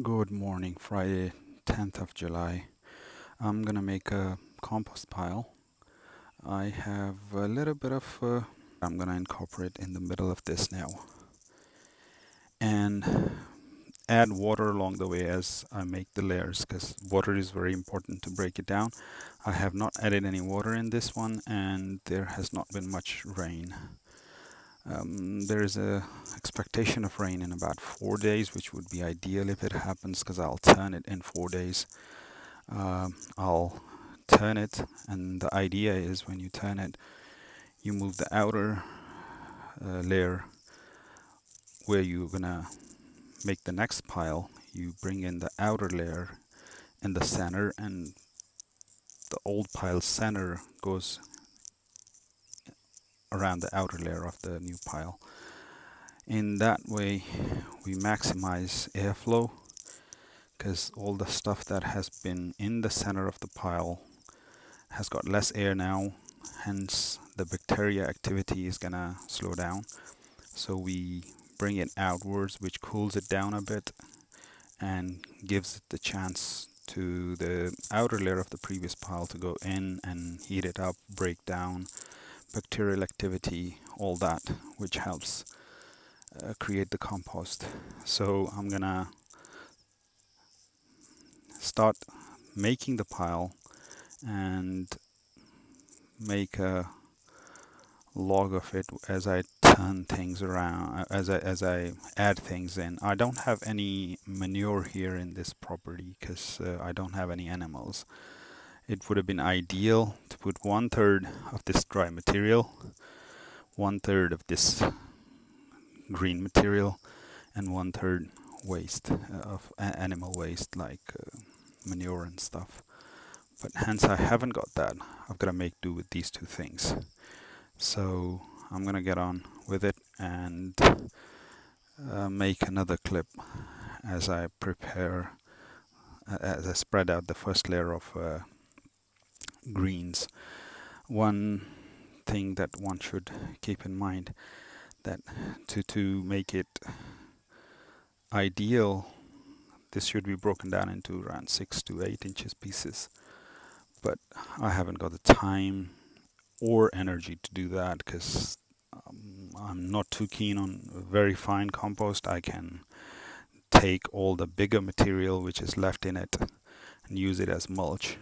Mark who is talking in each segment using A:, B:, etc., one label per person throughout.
A: Good morning, Friday, 10th of July. I'm gonna make a compost pile. I have a little bit of I'm gonna incorporate in the middle of this now and add water along the way as I make the layers because water is very important to break it down. I have not added any water in this one and there has not been much rain. There is a expectation of rain in about 4 days, which would be ideal if it happens because I'll turn it in 4 days. I'll turn it, and the idea is when you turn it, you move the outer layer where you're gonna make the next pile. You bring in the outer layer in the center, and the old pile center goes around the outer layer of the new pile. In that way, we maximize airflow because all the stuff that has been in the center of the pile has got less air now, hence the bacteria activity is gonna slow down. So we bring it outwards, which cools it down a bit and gives it the chance to the outer layer of the previous pile to go in and heat it up, break down bacterial activity, all that, which helps create the compost. So I'm gonna start making the pile and make a log of it as I turn things around, as I add things in. I don't have any manure here in this property because I don't have any animals. It would have been ideal to put 1/3 of this dry material, 1/3 of this green material, and 1/3 waste of animal waste like manure and stuff. But hence I haven't got that. I've got to make do with these two things. So I'm gonna get on with it and make another clip as I prepare, as I spread out the first layer of greens. One thing that one should keep in mind that to make it ideal, this should be broken down into around 6 to 8 inches pieces. But I haven't got the time or energy to do that because I'm not too keen on very fine compost. I can take all the bigger material which is left in it and use it as mulch.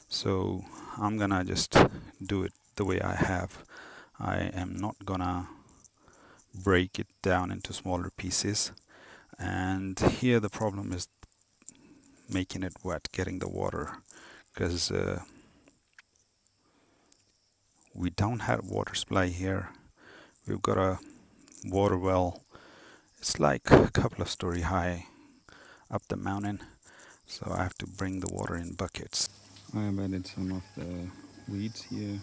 A: So I'm gonna just do it the way I have. I am not gonna break it down into smaller pieces. And here the problem is making it wet, getting the water, because we don't have water supply here. We've got a water well. It's like a couple of story high up the mountain, so I have to bring the water in buckets. I have added some of the weeds here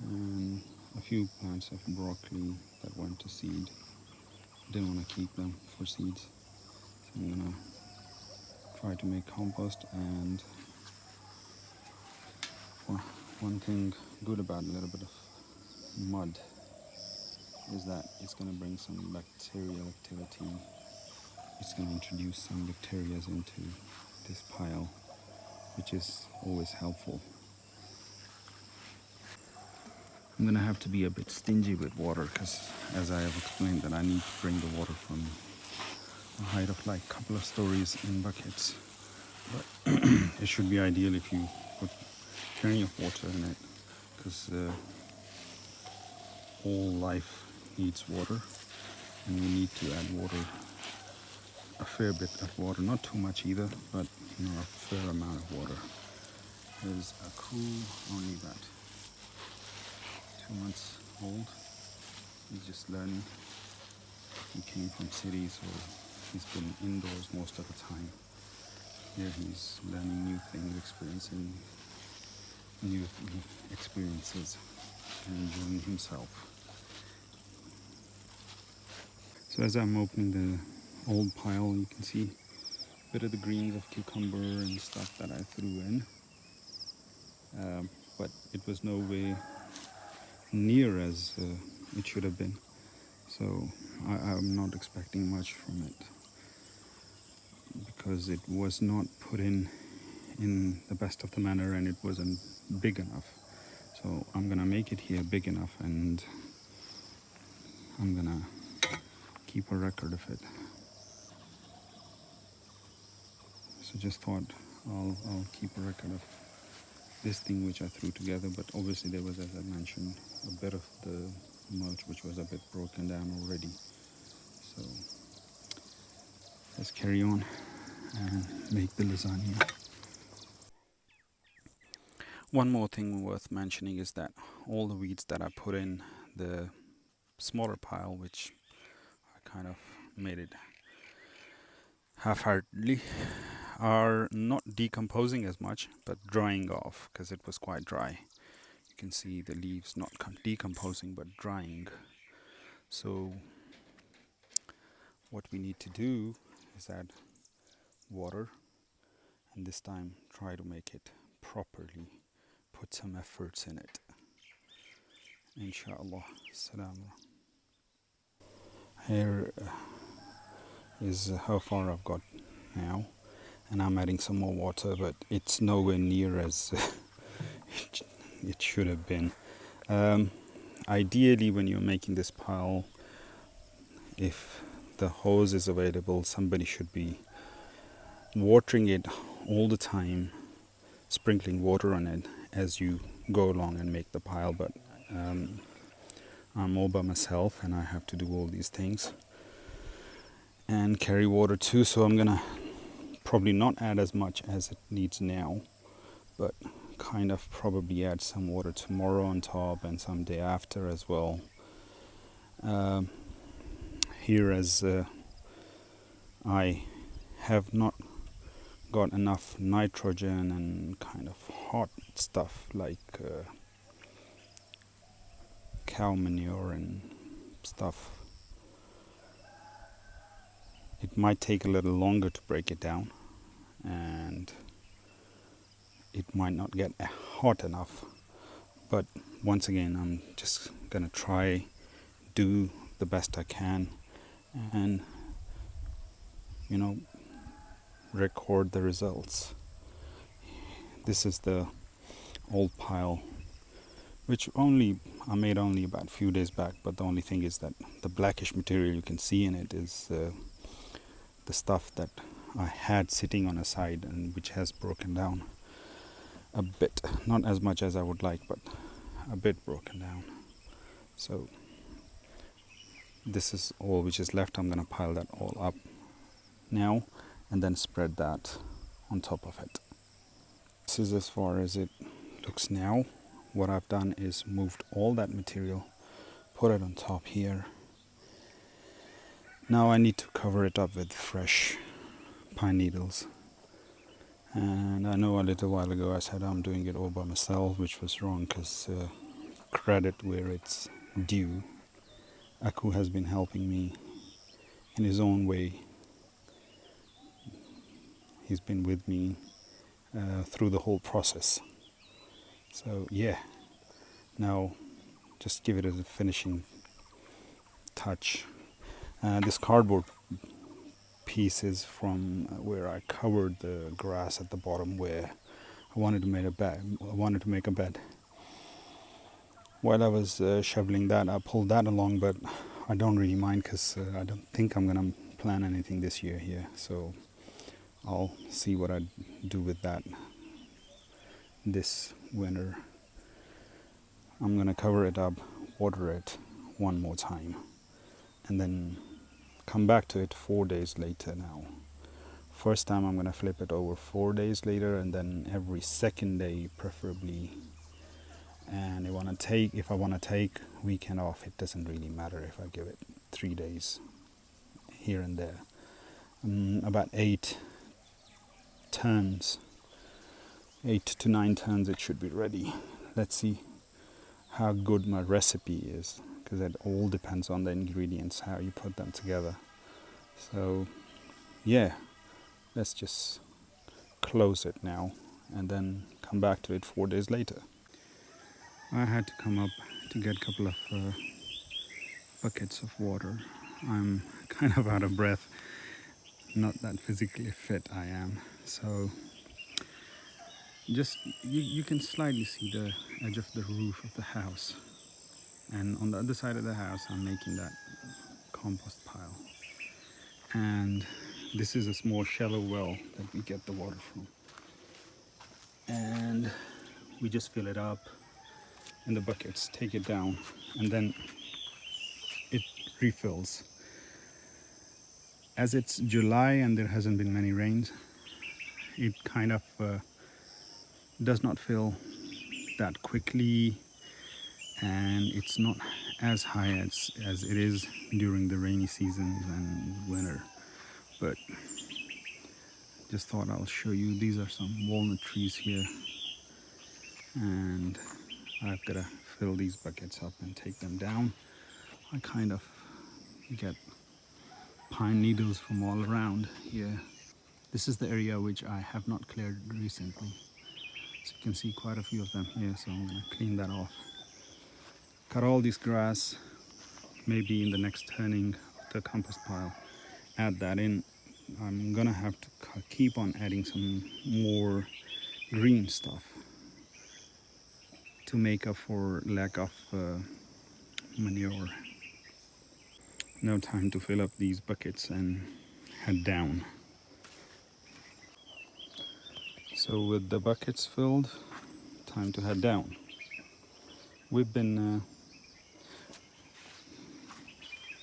A: and a few plants of broccoli that went to seed. Didn't want to keep them for seeds, so I'm gonna try to make compost. And one thing good about a little bit of mud is that it's going to bring some bacterial activity. It's going to introduce some bacteria into this pile, which is always helpful. I'm going to have to be a bit stingy with water because, as I have explained, that I need to bring the water from a height of like a couple of stories in buckets. But it should be ideal if you put plenty of water in it because all life needs water, and we need to add water, a fair bit of water, not too much either, but a fair amount of water. There's a cool, only about 2 months old. He's just learning. He came from cities, so he's been indoors most of the time. Here he's learning new things, experiencing new experiences, and enjoying himself. So as I'm opening the old pile, you can see a bit of the greens of cucumber and stuff that I threw in. But it was no way near as it should have been. So I'm not expecting much from it. because it was not put in the best of the manner, and it wasn't big enough. So I'm gonna make it here big enough, and I'm gonna keep a record of it. So just thought I'll keep a record of this thing which I threw together. But obviously there was, as I mentioned, a bit of the mulch which was a bit broken down already. So let's carry on and make the lasagna. One more thing worth mentioning is that all the weeds that I put in the smaller pile, which I kind of made it half-heartedly, are not decomposing as much but drying off, because it was quite dry. You can see the leaves not decomposing but drying. So what we need to do is add water, and this time try to make it properly, put some efforts in it, inshallah. Salam. Here is how far I've got now, and I'm adding some more water, but it's nowhere near as it should have been. Ideally, when you're making this pile, if the hose is available, somebody should be watering it all the time, sprinkling water on it as you go along and make the pile. But I'm all by myself, and I have to do all these things and carry water too, so I'm gonna probably not add as much as it needs now, but kind of probably add some water tomorrow on top and some day after as well. Here, as I have not got enough nitrogen and kind of hot stuff like cow manure and stuff, it might take a little longer to break it down, and it might not get hot enough. But once again, I'm just gonna try do the best I can and record the results. This is the old pile, which I made only about a few days back, but the only thing is that the blackish material you can see in it is the stuff that I had sitting on a side, and which has broken down a bit, not as much as I would like, but a bit broken down. So this is all which is left. I'm gonna pile that all up now and then spread that on top of it. This is as far as it looks now. What I've done is moved all that material, put it on top here. Now I need to cover it up with fresh pine needles. And I know a little while ago I said I'm doing it all by myself, which was wrong, because credit where it's due. Aku has been helping me in his own way. He's been with me through the whole process. So yeah, now just give it as a finishing touch. This cardboard piece is from where I covered the grass at the bottom, where I wanted to make a bed. While I was shoveling that, I pulled that along, but I don't really mind, because I don't think I'm gonna plant anything this year here. So I'll see what I do with that this winter. I'm gonna cover it up, water it one more time, and then come back to it 4 days later. Now, first time I'm gonna flip it over 4 days later, and then every second day preferably. And if I want to take weekend off, it doesn't really matter if I give it 3 days here and there. About 8 to 9 tons it should be ready. Let's see how good my recipe is, because it all depends on the ingredients, how you put them together. So yeah, let's just close it now and then come back to it 4 days later. I had to come up to get a couple of buckets of water. I'm kind of out of breath. not that physically fit I am. So just you can slightly see the edge of the roof of the house, and on the other side of the house I'm making that compost pile. And this is a small shallow well that we get the water from, and we just fill it up in the buckets, take it down, and then it refills. As it's July and there hasn't been many rains, it kind of does not fill that quickly, and it's not as high as it is during the rainy seasons and winter. But just thought I'll show you. These are some walnut trees here, and I've got to fill these buckets up and take them down. I kind of get pine needles from all around here. This is the area which I have not cleared recently, so you can see quite a few of them here, so I'm going to clean that off. Cut all this grass, maybe in the next turning of the compost pile, add that in. I'm gonna have to keep on adding some more green stuff to make up for lack of manure. Now time to fill up these buckets and head down. So with the buckets filled, time to head down. We've been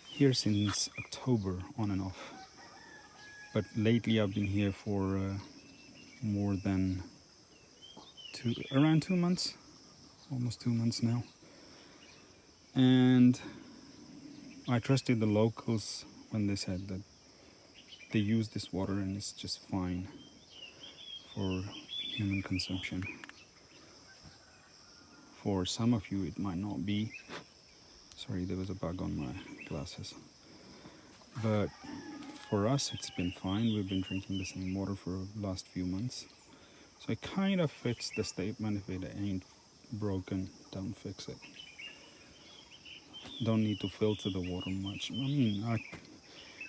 A: here since October on and off, but lately I've been here for more than around 2 months, almost 2 months now. And I trusted the locals when they said that they use this water and it's just fine for human consumption. For some of you it might not be. Sorry, there was a bug on my glasses. But for us it's been fine. We've been drinking the same water for the last few months. So it kind of fits the statement, if it ain't broken, don't fix it. Don't need to filter the water much. I mean,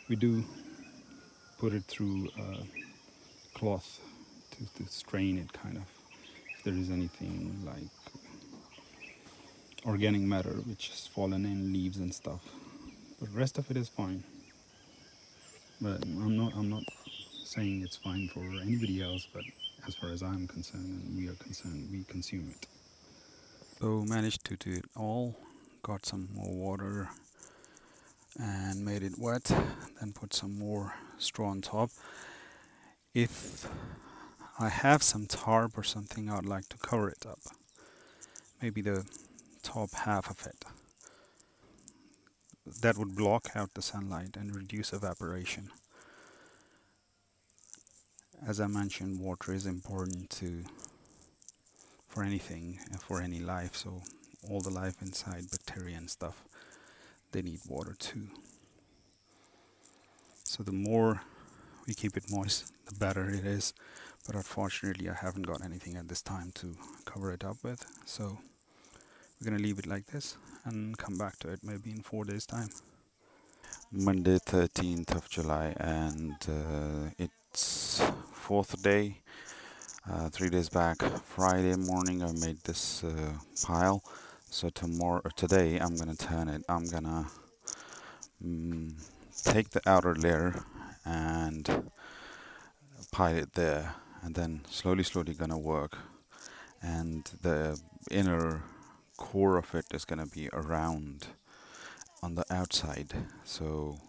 A: we do put it through a cloth to strain it, kind of, if there is anything like organic matter which has fallen in, leaves and stuff. But the rest of it is fine. But I'm not saying it's fine for anybody else, but as far as I'm concerned and we are concerned, we consume it. So managed to do it all, got some more water and made it wet, then put some more straw on top. If I have some tarp or something, I'd like to cover it up, maybe the top half of it. That would block out the sunlight and reduce evaporation. As I mentioned, water is important for anything, for any life, so all the life inside, bacteria and stuff, they need water too. So the more we keep it moist, the better it is. But unfortunately I haven't got anything at this time to cover it up with, so we're gonna leave it like this and come back to it maybe in 4 days time. Monday 13th of July, and it's fourth day. 3 days back, Friday morning, I made this pile. So today, I'm gonna turn it. I'm gonna take the outer layer and pile it there, and then slowly gonna work. And the inner core of it is gonna be around on the outside. So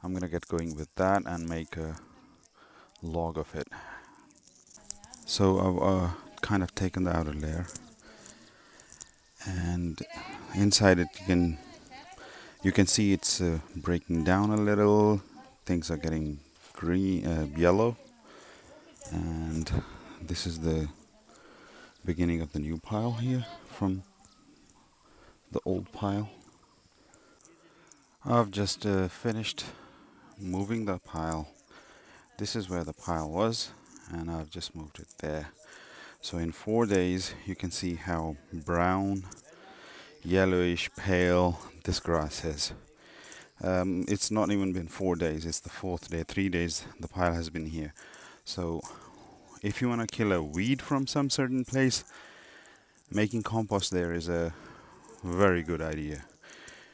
A: I'm gonna get going with that and make a log of it. So I've kind of taken the outer layer, and inside it you can see it's breaking down a little. Things are getting green, yellow, and this is the beginning of the new pile here from the old pile. I've just finished moving the pile. This is where the pile was, and I've just moved it there. So in 4 days you can see how brown, yellowish, pale this grass is. It's not even been 4 days, it's the fourth day. 3 days the pile has been here. So if you want to kill a weed from some certain place, making compost there is a very good idea,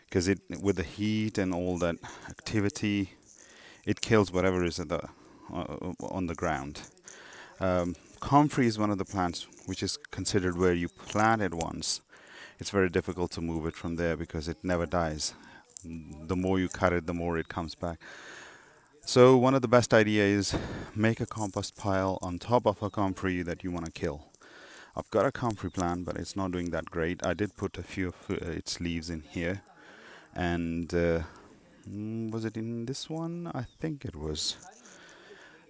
A: because it, with the heat and all that activity, it kills whatever is at the on the ground. Comfrey is one of the plants which is considered, where you plant it once, it's very difficult to move it from there because it never dies. The more you cut it, the more it comes back. So one of the best idea is make a compost pile on top of a comfrey that you want to kill. I've got a comfrey plant, but it's not doing that great. I did put a few of its leaves in here, and was it in this one? I think it was.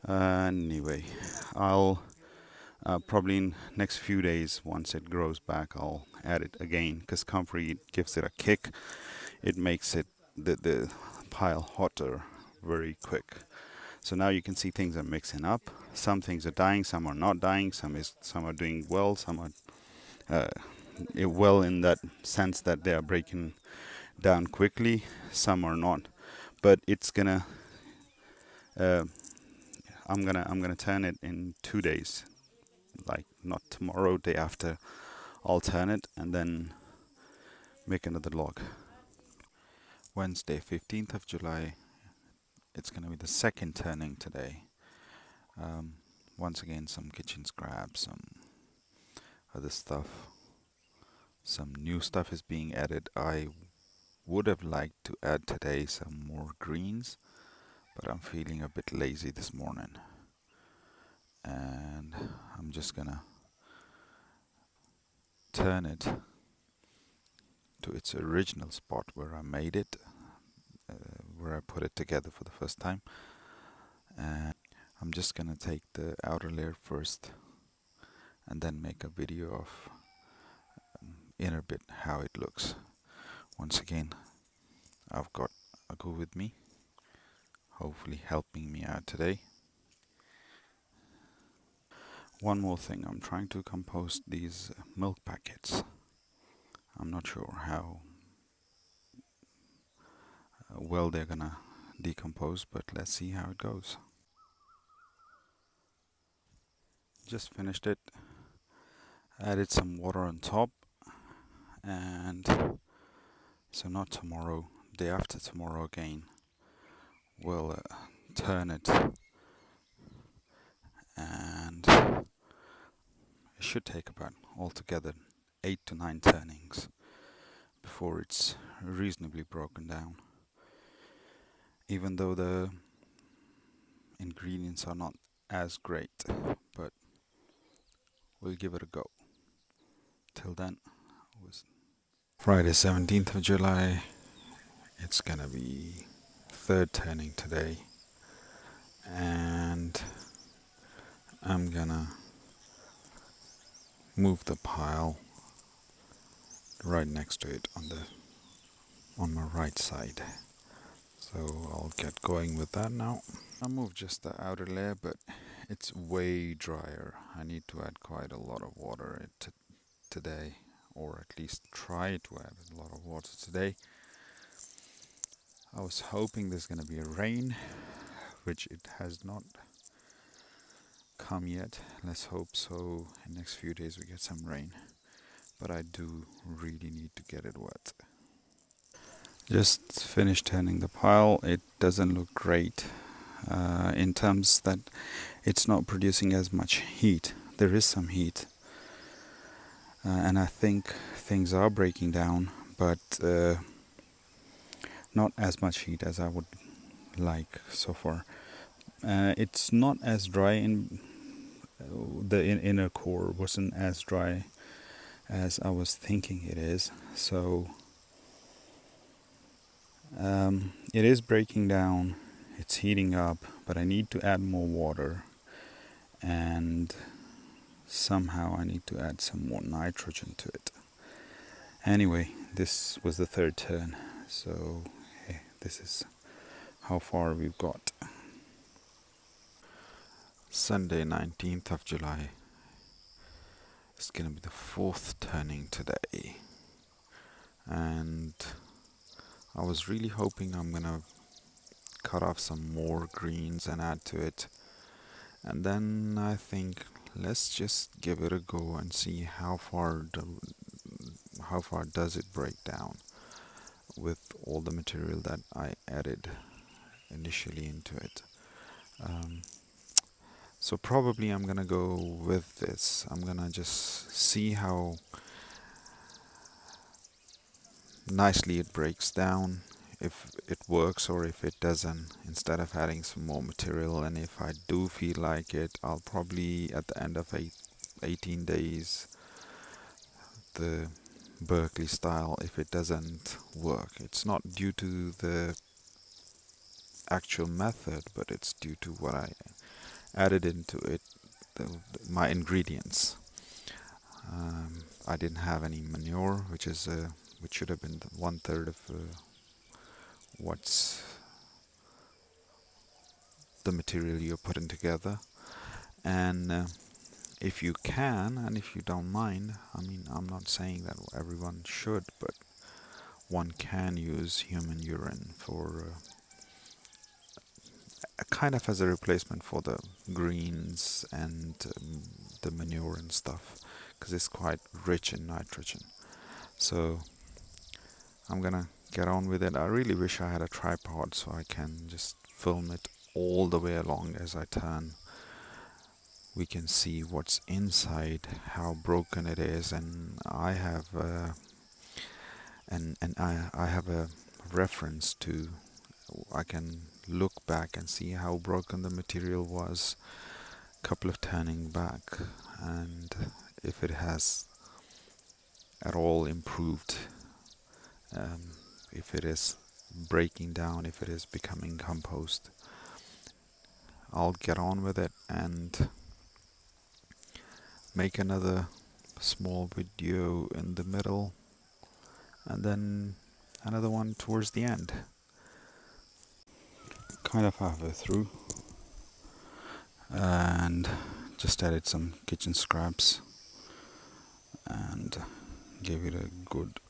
A: Anyway, I'll probably in next few days, once it grows back, I'll add it again, because comfrey gives it a kick. It makes it the pile hotter very quick. So now you can see things are mixing up. Some things are dying, some are not dying. Some are doing well, some are well in that sense that they are breaking down quickly. Some are not. But it's gonna. Uh, I'm gonna turn it in 2 days, like not tomorrow, day after. I'll turn it and then make another log. Wednesday, 15th of July. It's gonna be the second turning today. Um, Once again, some kitchen scraps, some other stuff. Some new stuff is being added. I would have liked to add today some more greens, but I'm feeling a bit lazy this morning. And I'm just gonna turn it to its original spot where I made it, where I put it together for the first time. And I'm just gonna take the outer layer first and then make a video of inner bit, how it looks. Once again, I've got Agu with me, hopefully helping me out today. One more thing, I'm trying to compost these milk packets. I'm not sure how well they're gonna decompose, but let's see how it goes. Just finished it, added some water on top, and so not tomorrow, day after tomorrow again, we'll turn it, and it should take about altogether 8 to 9 turnings before it's reasonably broken down. Even though the ingredients are not as great, but we'll give it a go. Till then, it was Friday 17th of July. It's gonna be third turning today, and I'm gonna move the pile right next to it on my right side. So I'll get going with that now. I'll move just the outer layer, but it's way drier. I need to add quite a lot of water today, or at least try to add a lot of water today. I was hoping there's going to be a rain, which it has not come yet. Let's hope so. In the next few days we get some rain, but I do really need to get it wet. Just finished turning the pile. It doesn't look great in terms that it's not producing as much heat. There is some heat, and I think things are breaking down, but not as much heat as I would like so far. It's not as dry in the inner core wasn't as dry as I was thinking it is, so it is breaking down, it's heating up, but I need to add more water, and somehow I need to add some more nitrogen to it. Anyway, this was the third turn, so this is how far we've got. Sunday 19th of July. It's gonna be the fourth turning today, and
B: I was really hoping I'm gonna cut off some more greens and add to it. And then I think let's just give it a go and see how far does it break down with all the material that I added initially into it. Um, so probably I'm gonna go with this. I'm gonna just see how nicely it breaks down, if it works or if it doesn't, instead of adding some more material. And if I do feel like it, I'll probably at the end of 18 days the Berkeley style if it doesn't work. It's not due to the actual method, but it's due to what I added into it, my ingredients. I didn't have any manure, which should have been 1/3 of what's the material you're putting together. And if you can, and if you don't mind, I mean, I'm not saying that everyone should, but one can use human urine for a kind of as a replacement for the greens and the manure and stuff, because it's quite rich in nitrogen. So I'm gonna get on with it. I really wish I had a tripod so I can just film it all the way along as I turn. We can see what's inside, how broken it is, and I have a reference to. I can look back and see how broken the material was a couple of turning back, and if it has at all improved, um, if it is breaking down, if it is becoming compost. I'll get on with it and make another small video in the middle and then another one towards the end.
A: Kind of halfway through, and just added some kitchen scraps and gave it a good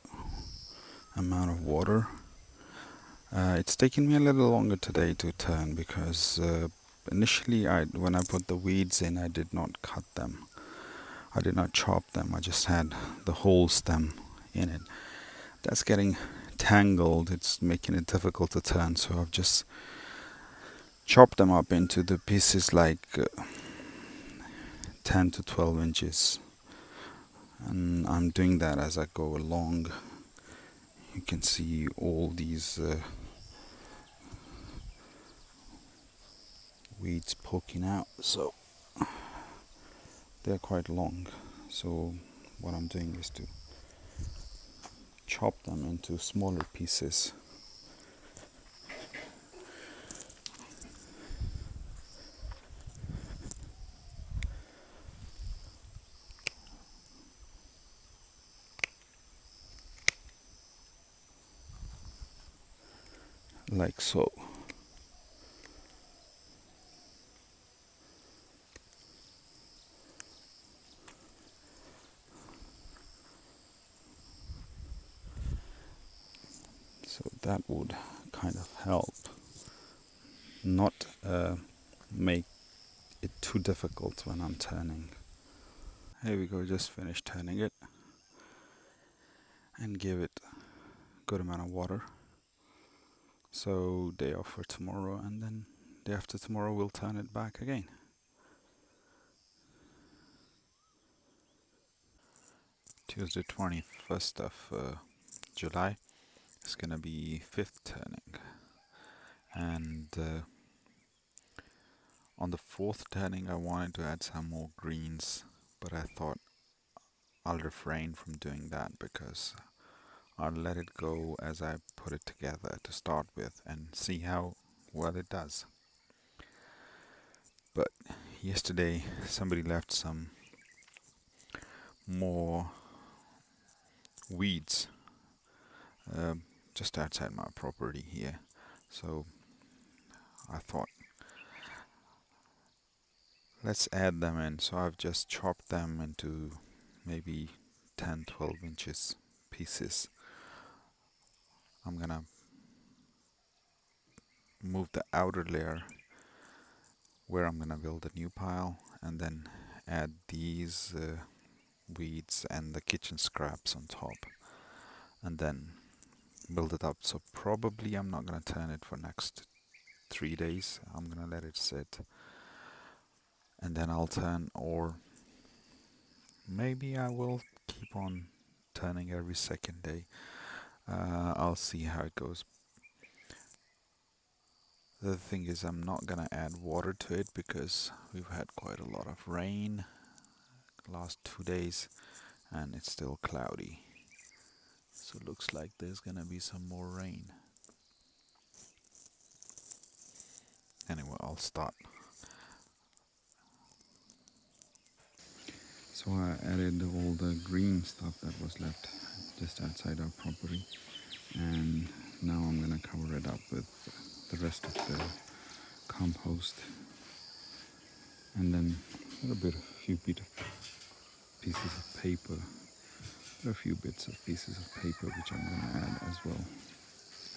A: amount of water. It's taken me a little longer today to turn because initially, when I put the weeds in, I did not cut them. I did not chop them. I just had the whole stem in it. That's getting tangled. It's making it difficult to turn. So I've just chopped them up into the pieces like 10 to 12 inches. And I'm doing that as I go along. You can see all these weeds poking out. So they're quite long. So what I'm doing is to chop them into smaller pieces. Like so. So that would kind of help not make it too difficult when I'm turning. Here we go, just finished turning it and give it a good amount of water. So day off for tomorrow, and then day after tomorrow we'll turn it back again. Tuesday 21st of July is gonna be fifth turning, and on the fourth turning I wanted to add some more greens, but I thought I'll refrain from doing that because I'll let it go as I put it together to start with and see how well it does. But yesterday somebody left some more weeds um, just outside my property here. So I thought let's add them in. So I've just chopped them into maybe 10, 12 inches pieces. I'm gonna
B: move the outer layer where I'm gonna build a new pile, and then add these weeds and the kitchen scraps on top, and then build it up. So probably I'm not gonna turn it for next 3 days. I'm gonna let it sit, and then I'll turn, or maybe I will keep on turning every second day. I'll see how it goes. The thing is, I'm not gonna add water to it because we've had quite a lot of rain last 2 days, and it's still cloudy. So it looks like there's gonna be some more rain. Anyway, I'll start.
A: So I added all the green stuff that was left just outside our property, and now I'm gonna cover it up with the rest of the compost, and then a few pieces of paper, a few bits of pieces of paper which I'm gonna add as well.